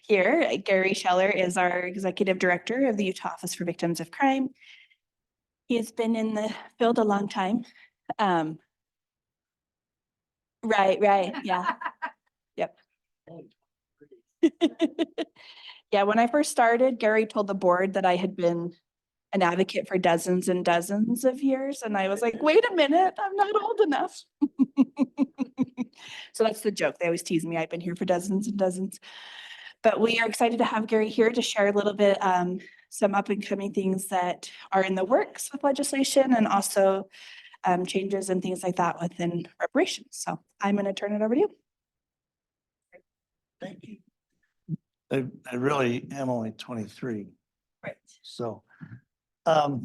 here. Gary Scheller is our Executive Director of the Utah Office for Victims of Crime. He has been in the field a long time. Right, yeah. Yep. Yeah, when I first started, Gary told the board that I had been an advocate for dozens and dozens of years. And I was like, wait a minute, I'm not old enough. So that's the joke. They always tease me. I've been here for dozens and dozens. But we are excited to have Gary here to share a little bit some up and coming things that are in the works with legislation and also changes and things like that within reparations. So I'm going to turn it over to you. Thank you. I really am only 23. Right. So, I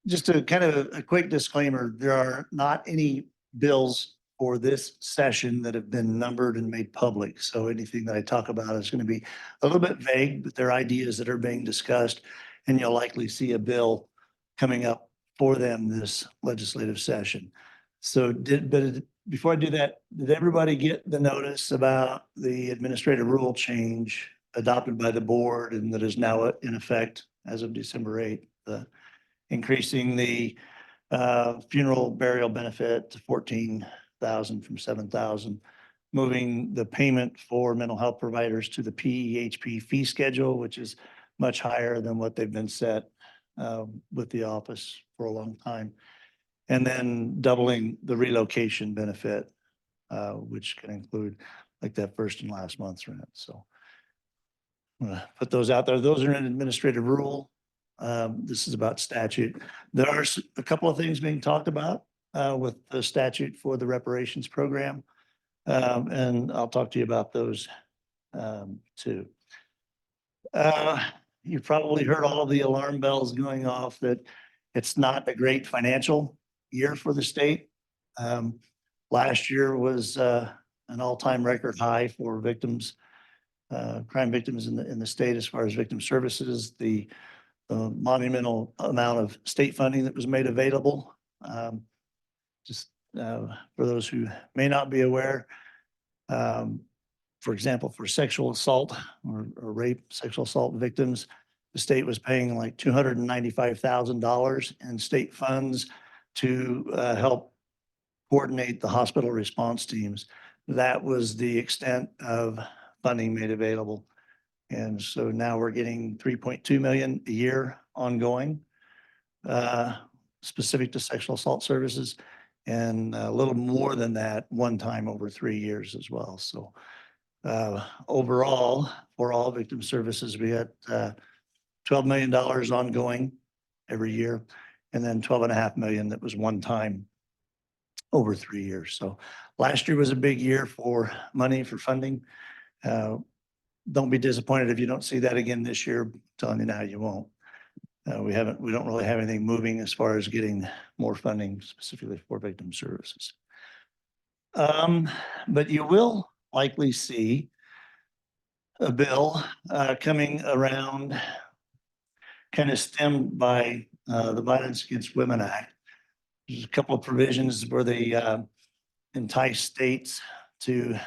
just a kind of a quick disclaimer, there are not any bills for this session that have been numbered and made public. So anything that I talk about is going to be a little bit vague, but they're ideas that are being discussed, and you'll likely see a bill coming up for them this legislative session. So before I do that, did everybody get the notice about the administrative rule change adopted by the board and that is now in effect as of December 8th, increasing the funeral burial benefit to 14,000 from 7,000, moving the payment for mental health providers to the PEHP fee schedule, which is much higher than what they've been set with the office for a long time, and then doubling the relocation benefit, which can include like that first and last month's rent. So I'm gonna put those out there. Those are an administrative rule. This is about statute. There are a couple of things being talked about with the statute for the reparations program. And I'll talk to you about those too. You've probably heard all of the alarm bells going off that it's not a great financial year for the state. Last year was an all-time record high for victims, crime victims in the state as far as victim services. The monumental amount of state funding that was made available. Just for those who may not be aware, for example, for sexual assault or rape, sexual assault victims, the state was paying like $295,000 in state funds to help coordinate the hospital response teams. That was the extent of funding made available. And so now we're getting 3.2 million a year ongoing, specific to sexual assault services, and a little more than that one time over 3 years as well. So overall, for all victim services, we had $12 million ongoing every year, and then 12.5 million that was one time over 3 years. So last year was a big year for money, for funding. Don't be disappointed if you don't see that again this year. I'm telling you now, you won't. We don't really have anything moving as far as getting more funding specifically for victim services. But you will likely see a bill coming around, kind of stemmed by the Violence Against Women Act. There's a couple of provisions where they entice states to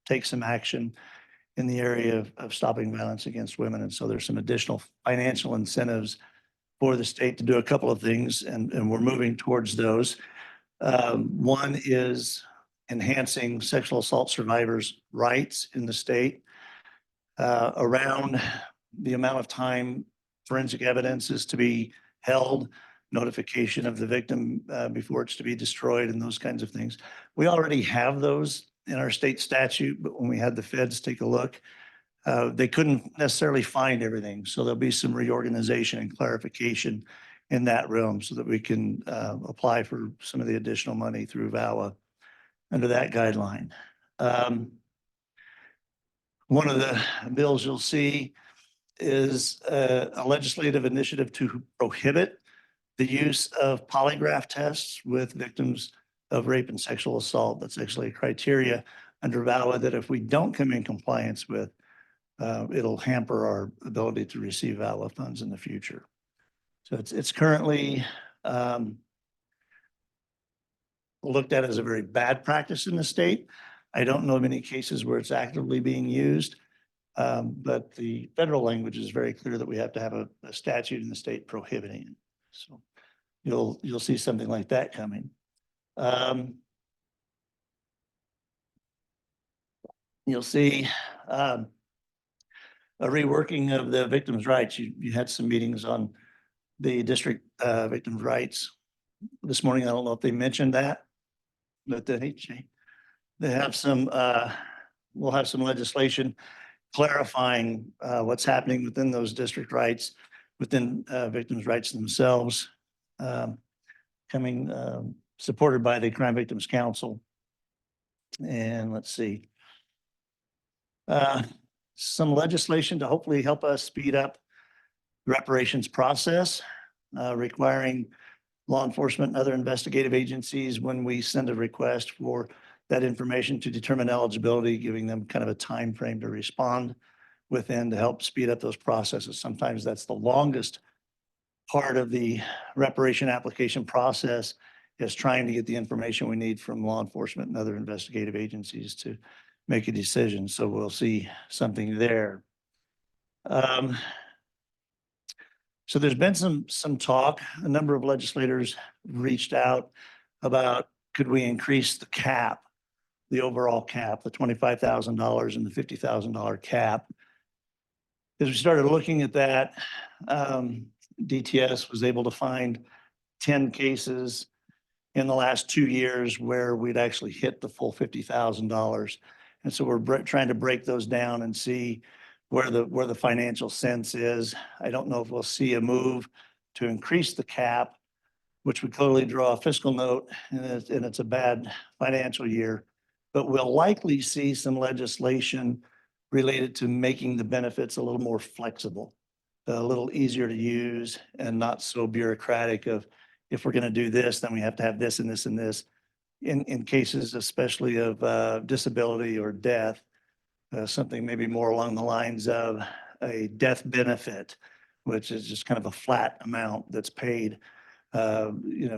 take some action in the area of stopping violence against women. And so there's some additional financial incentives for the state to do a couple of things, and we're moving towards those. One is enhancing sexual assault survivors' rights in the state around the amount of time forensic evidence is to be held, notification of the victim before it's to be destroyed, and those kinds of things. We already have those in our state statute, but when we had the feds take a look, they couldn't necessarily find everything. So there'll be some reorganization and clarification in that realm so that we can apply for some of the additional money through VAWA under that guideline. One of the bills you'll see is a legislative initiative to prohibit the use of polygraph tests with victims of rape and sexual assault. That's actually a criteria under VAWA that if we don't come in compliance with, it'll hamper our ability to receive VAWA funds in the future. So it's currently looked at as a very bad practice in the state. I don't know of any cases where it's actively being used. But the federal language is very clear that we have to have a statute in the state prohibiting it. So you'll see something like that coming. You'll see a reworking of the victims' rights. You had some meetings on the district victims' rights this morning. I don't know if they mentioned that, but they have some, we'll have some legislation clarifying what's happening within those district rights, within victims' rights themselves, coming supported by the Crime Victims Council. And let's see. Some legislation to hopefully help us speed up the reparations process, requiring law enforcement and other investigative agencies, when we send a request for that information, to determine eligibility, giving them kind of a time frame to respond within to help speed up those processes. Sometimes that's the longest part of the reparation application process, is trying to get the information we need from law enforcement and other investigative agencies to make a decision. So we'll see something there. So there's been some talk. A number of legislators reached out about, could we increase the cap, the overall cap, the $25,000 and the $50,000 cap. As we started looking at that, DTS was able to find 10 cases in the last 2 years where we'd actually hit the full $50,000. And so we're trying to break those down and see where the financial sense is. I don't know if we'll see a move to increase the cap, which would clearly draw a fiscal note, and it's a bad financial year. But we'll likely see some legislation related to making the benefits a little more flexible, a little easier to use, and not so bureaucratic of, if we're going to do this, then we have to have this and this and this. In cases especially of disability or death, something maybe more along the lines of a death benefit, which is just kind of a flat amount that's paid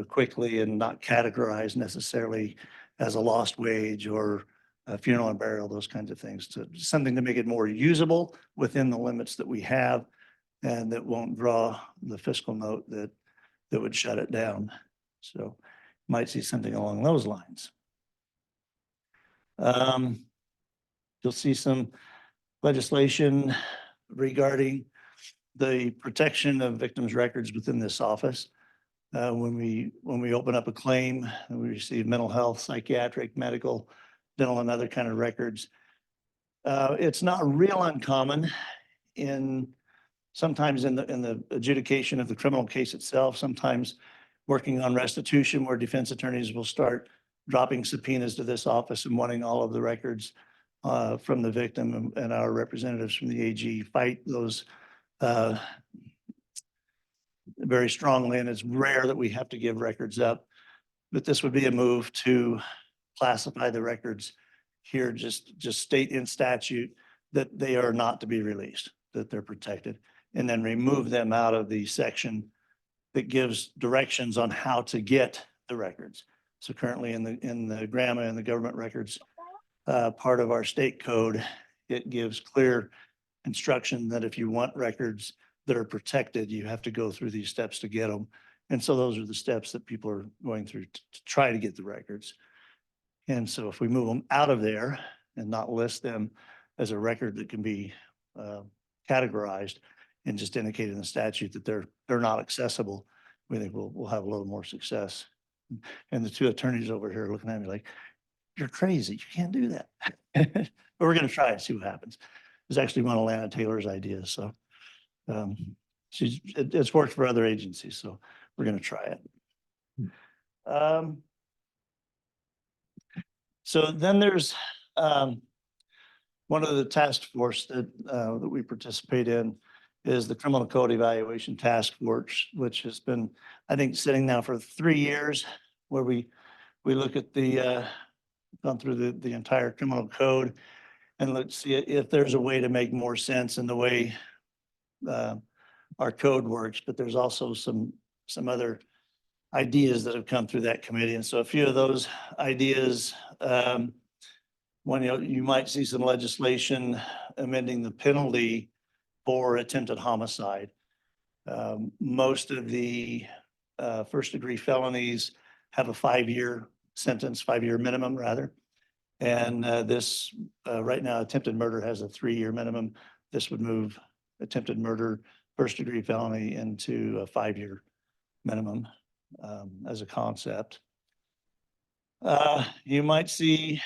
quickly and not categorized necessarily as a lost wage or a funeral and burial, those kinds of things, to something to make it more usable within the limits that we have, and that won't draw the fiscal note that would shut it down. So might see something along those lines. You'll see some legislation regarding the protection of victims' records within this office. When we open up a claim and we receive mental health, psychiatric, medical, dental, and other kind of records, it's not real uncommon sometimes in the adjudication of the criminal case itself, sometimes working on restitution, where defense attorneys will start dropping subpoenas to this office and wanting all of the records from the victim, and our representatives from the AG fight those very strongly. And it's rare that we have to give records up, but this would be a move to classify the records here, just state in statute that they are not to be released, that they're protected, and then remove them out of the section that gives directions on how to get the records. So currently in the GRAMA and the government records part of our state code, it gives clear instruction that if you want records that are protected, you have to go through these steps to get them. And so those are the steps that people are going through to try to get the records. And so if we move them out of there and not list them as a record that can be categorized and just indicate in the statute that they're not accessible, we think we'll have a little more success. And the two attorneys over here looking at me like, you're crazy, you can't do that. But we're going to try and see what happens. It's actually one of Lana Taylor's ideas. So it's worked for other agencies, so we're going to try it. So then there's one of the task force that we participate in is the Criminal Code Evaluation Task Force, which has been, I think, sitting now for 3 years, where we look at gone through the entire criminal code and let's see if there's a way to make more sense in the way our code works. But there's also some other ideas that have come through that committee. And so a few of those ideas When you might see some legislation amending the penalty for attempted homicide. Most of the first-degree felonies have a 5-year sentence, 5-year minimum rather. And this right now, attempted murder has a 3-year minimum. This would move attempted murder, first-degree felony into a 5-year minimum as a concept. You might see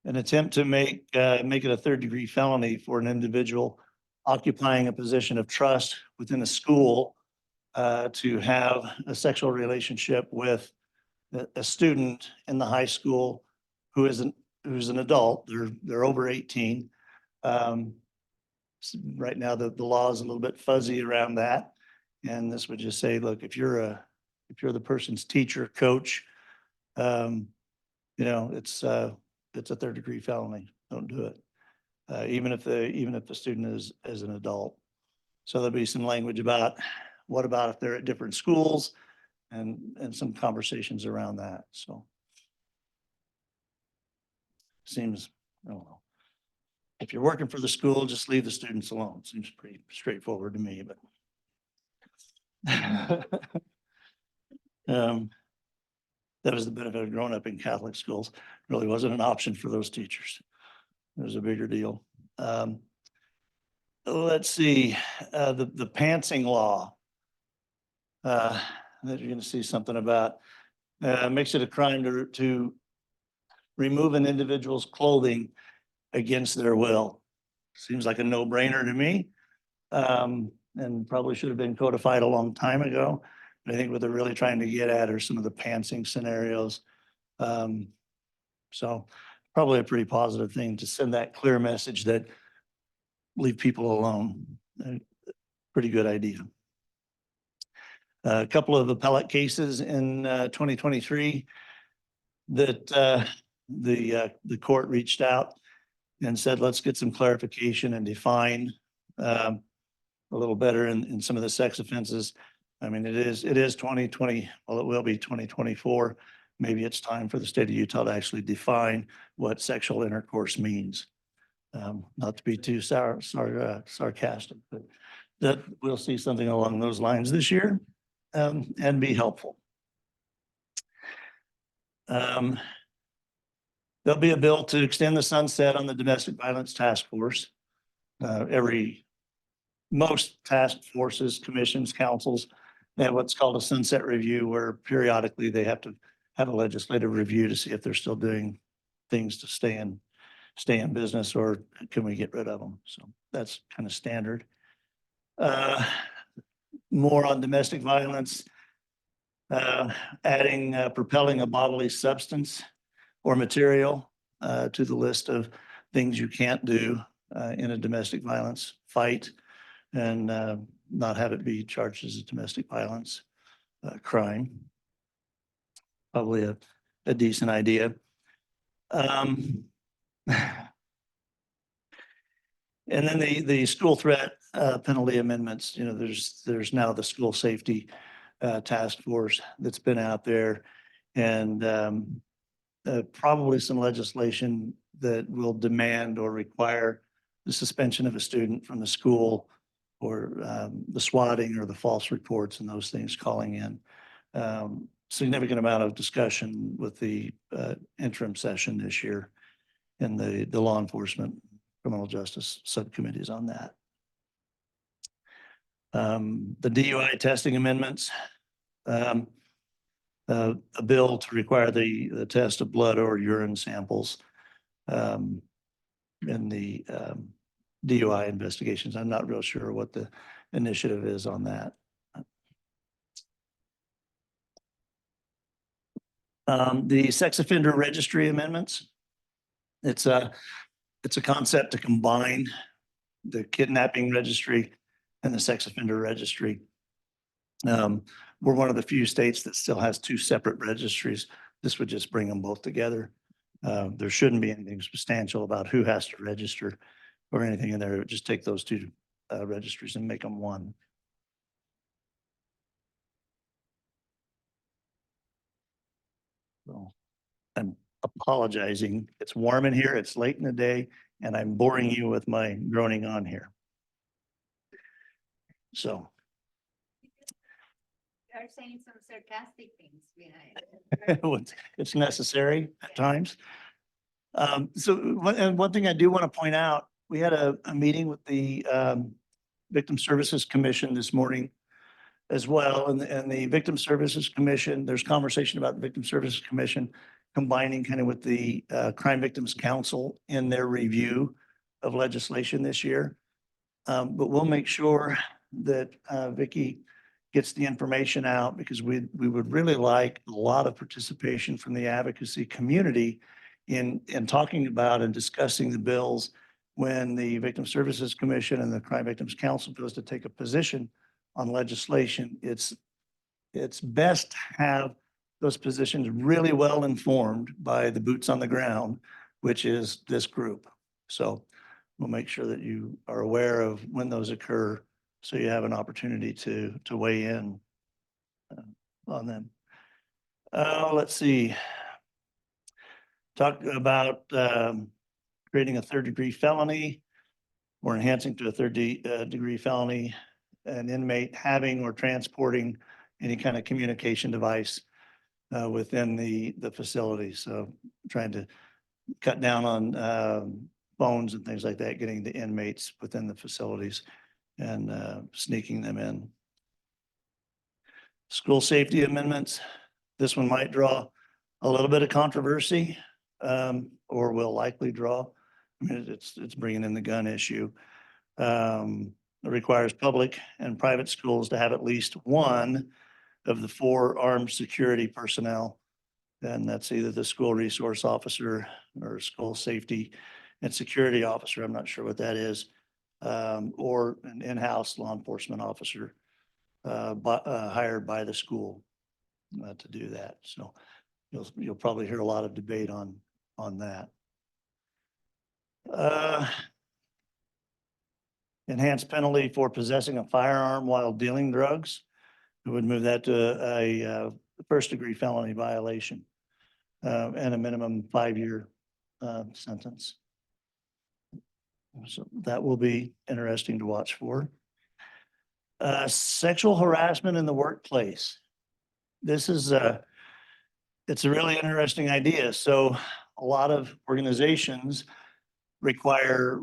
an attempt to make it a 3rd-degree felony for an individual occupying a position of trust within a school to have a sexual relationship with a student in the high school who's an adult. They're over 18. Right now, the law is a little bit fuzzy around that, and this would just say, look, if you're the person's teacher, coach, it's a 3rd-degree felony. Don't do it. Even if the student is an adult. So there'll be some language about what about if they're at different schools and some conversations around that. So seems, I don't know. If you're working for the school, just leave the students alone. Seems pretty straightforward to me, but that was the benefit of growing up in Catholic schools. It really wasn't an option for those teachers. It was a bigger deal. Let's see, the pantsing law that you're going to see something about makes it a crime to remove an individual's clothing against their will. Seems like a no-brainer to me, and probably should have been codified a long time ago. But I think what they're really trying to get at are some of the pantsing scenarios. So probably a pretty positive thing to send that clear message that leave people alone. Pretty good idea. A couple of appellate cases in 2023 that the court reached out and said, let's get some clarification and define a little better in some of the sex offenses. I mean, it is 2020, well, it will be 2024. Maybe it's time for the state of Utah to actually define what sexual intercourse means. Not to be too sarcastic, but that we'll see something along those lines this year and be helpful. There'll be a bill to extend the sunset on the Domestic Violence Task Force. Most task forces, commissions, councils, they have what's called a sunset review, where periodically they have to have a legislative review to see if they're still doing things to stay in business, or can we get rid of them? So that's kind of standard. More on domestic violence, adding propelling a bodily substance or material to the list of things you can't do in a domestic violence fight, and not have it be charged as a domestic violence crime. Probably a decent idea. And then the school threat penalty amendments. You know, there's now the school safety task force that's been out there, and probably some legislation that will demand or require the suspension of a student from the school, or the swatting or the false reports and those things calling in. Significant amount of discussion with the interim session this year in the law enforcement criminal justice subcommittees on that. The DUI testing amendments, a bill to require the test of blood or urine samples in the DUI investigations. I'm not real sure what the initiative is on that. The sex offender registry amendments. It's a concept to combine the kidnapping registry and the sex offender registry. We're one of the few states that still has two separate registries. This would just bring them both together. There shouldn't be anything substantial about who has to register or anything in there. It would just take those two registries and make them one. So I'm apologizing. It's warm in here, it's late in the day, and I'm boring you with my groaning on here. So. You are saying some sarcastic things behind it. It's necessary at times. And one thing I do want to point out, we had a meeting with the Victim Services Commission this morning as well. And the Victim Services Commission, there's conversation about the Victim Services Commission combining kind of with the Crime Victims Council in their review of legislation this year. But we'll make sure that Vicki gets the information out, because we would really like a lot of participation from the advocacy community in talking about and discussing the bills when the Victim Services Commission and the Crime Victims Council goes to take a position on legislation. It's best to have those positions really well informed by the boots on the ground, which is this group. So we'll make sure that you are aware of when those occur, so you have an opportunity to weigh in on them. Let's see. Talk about creating a third-degree felony or enhancing to a third-degree felony, an inmate having or transporting any kind of communication device within the facility. So trying to cut down on phones and things like that, getting the inmates within the facilities and sneaking them in. School safety amendments. This one might draw a little bit of controversy, or will likely draw. I mean, it's bringing in the gun issue. It requires public and private schools to have at least one of the 4 armed security personnel. And that's either the school resource officer or school safety and security officer. I'm not sure what that is. Or an in-house law enforcement officer hired by the school to do that. So you'll probably hear a lot of debate on that. Enhanced penalty for possessing a firearm while dealing drugs. We would move that to a first-degree felony violation and a minimum 5-year sentence. So that will be interesting to watch for. Sexual harassment in the workplace. This is it's a really interesting idea. So a lot of organizations require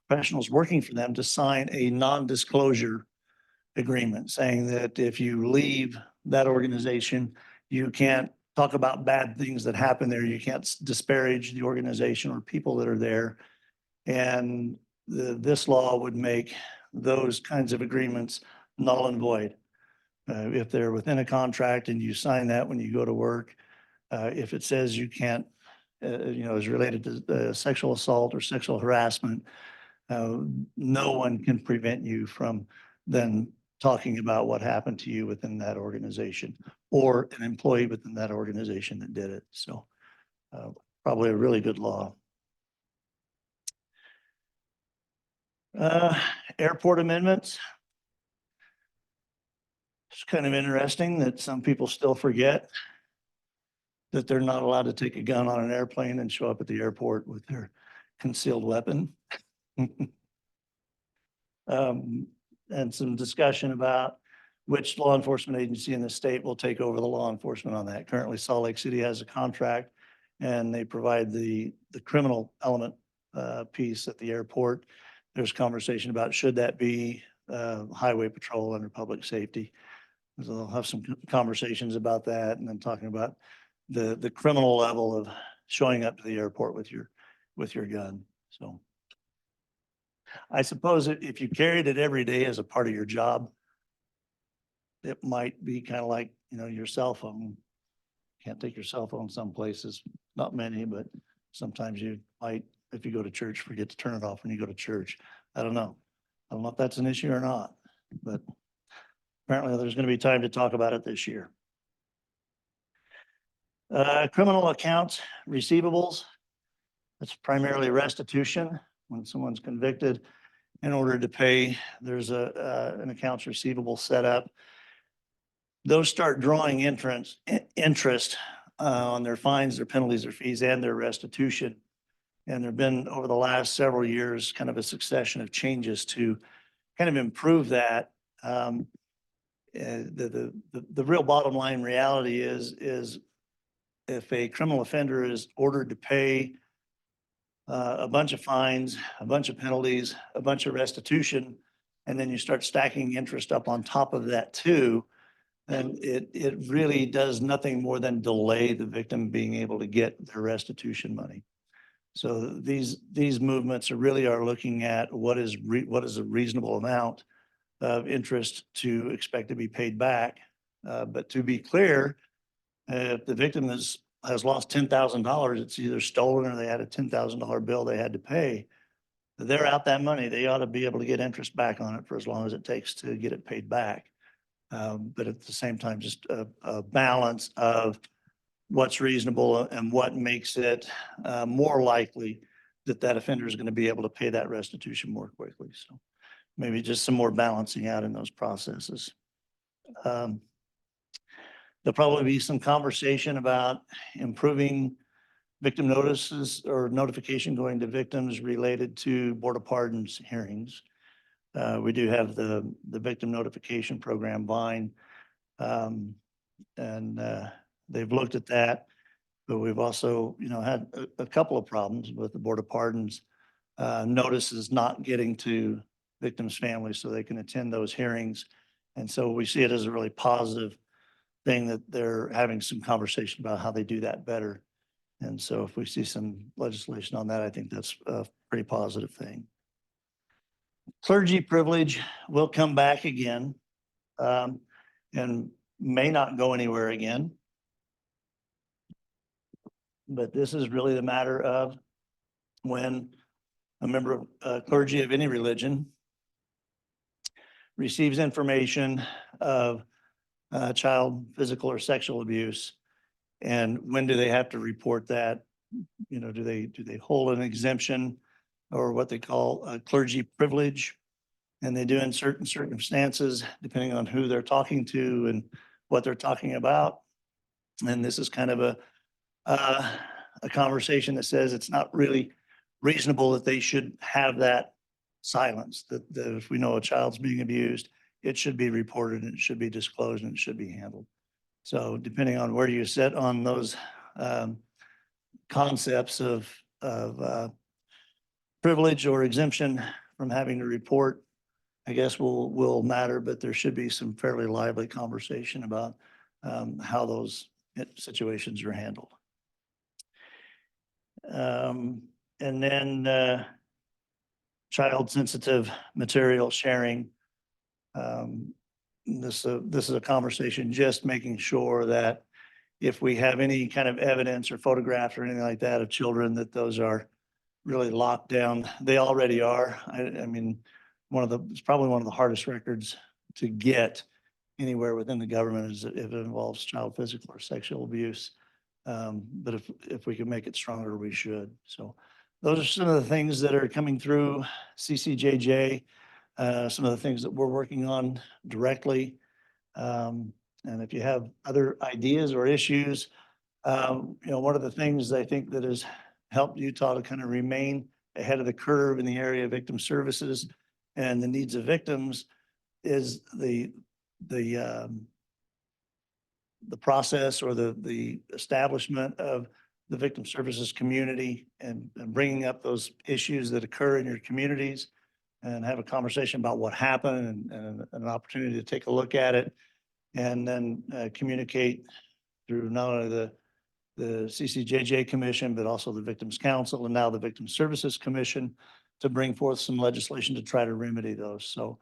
professionals working for them to sign a non-disclosure agreement saying that if you leave that organization, you can't talk about bad things that happen there. You can't disparage the organization or people that are there. And this law would make those kinds of agreements null and void. If they're within a contract and you sign that when you go to work, if it says you can't, is related to sexual assault or sexual harassment, no one can prevent you from then talking about what happened to you within that organization or an employee within that organization that did it. So probably a really good law. Airport amendments. It's kind of interesting that some people still forget that they're not allowed to take a gun on an airplane and show up at the airport with their concealed weapon. And some discussion about which law enforcement agency in the state will take over the law enforcement on that. Currently, Salt Lake City has a contract and they provide the criminal element piece at the airport. There's conversation about should that be highway patrol under public safety. So they'll have some conversations about that, and then talking about the criminal level of showing up to the airport with your gun. So I suppose if you carried it every day as a part of your job, it might be kind of like, your cell phone. Can't take your cell phone some places, not many, but sometimes you might, if you go to church, forget to turn it off when you go to church. I don't know if that's an issue or not, but apparently there's going to be time to talk about it this year. Criminal accounts receivables. That's primarily restitution. When someone's convicted, in order to pay, there's an accounts receivable set up. Those start drawing interest on their fines, their penalties, their fees, and their restitution. And there've been, over the last several years, kind of a succession of changes to kind of improve that. The real bottom line reality is if a criminal offender is ordered to pay a bunch of fines, a bunch of penalties, a bunch of restitution, and then you start stacking interest up on top of that too, then it really does nothing more than delay the victim being able to get their restitution money. So these movements are looking at what is a reasonable amount of interest to expect to be paid back. But to be clear, if the victim has lost $10,000, it's either stolen or they had a $10,000 bill they had to pay. They're out that money. They ought to be able to get interest back on it for as long as it takes to get it paid back. But at the same time, just a balance of what's reasonable and what makes it more likely that that offender is going to be able to pay that restitution more quickly. So maybe just some more balancing out in those processes. There'll probably be some conversation about improving victim notices or notification going to victims related to Board of Pardons hearings. We do have the victim notification program, VINE, and they've looked at that, but we've also, had a couple of problems with the Board of Pardons notices not getting to victims' families so they can attend those hearings. And so we see it as a really positive thing that they're having some conversation about how they do that better. And so if we see some legislation on that, I think that's a pretty positive thing. Clergy privilege will come back again and may not go anywhere again. But this is really the matter of when a member of clergy of any religion receives information of child physical or sexual abuse, and when do they have to report that? Do they hold an exemption or what they call a clergy privilege? And they do in certain circumstances, depending on who they're talking to and what they're talking about. And this is kind of a conversation that says it's not really reasonable that they should have that silence, that if we know a child's being abused, it should be reported and it should be disclosed and it should be handled. So depending on where you sit on those concepts of privilege or exemption from having to report, I guess will matter, but there should be some fairly lively conversation about how those situations are handled. And then child sensitive material sharing. This is a conversation just making sure that if we have any kind of evidence or photographs or anything like that of children, that those are really locked down. They already are. I mean, it's probably one of the hardest records to get anywhere within the government is if it involves child physical or sexual abuse. But if we can make it stronger, we should. So those are some of the things that are coming through CCJJ, some of the things that we're working on directly. And if you have other ideas or issues, one of the things I think that has helped Utah to kind of remain ahead of the curve in the area of victim services and the needs of victims is the process or the establishment of the victim services community and bringing up those issues that occur in your communities and have a conversation about what happened and an opportunity to take a look at it and then communicate through not only the CCJJ Commission, but also the Victims Council and now the Victim Services Commission to bring forth some legislation to try to remedy those. So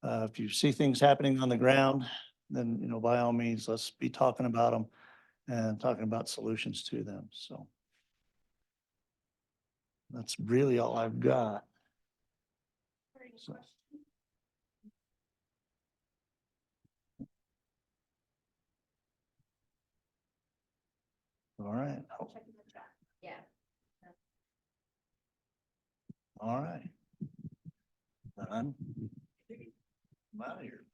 if you see things happening on the ground, then, by all means, let's be talking about them and talking about solutions to them. So that's really all I've got. So. All right. Yeah. All right. Done. I'm out of here.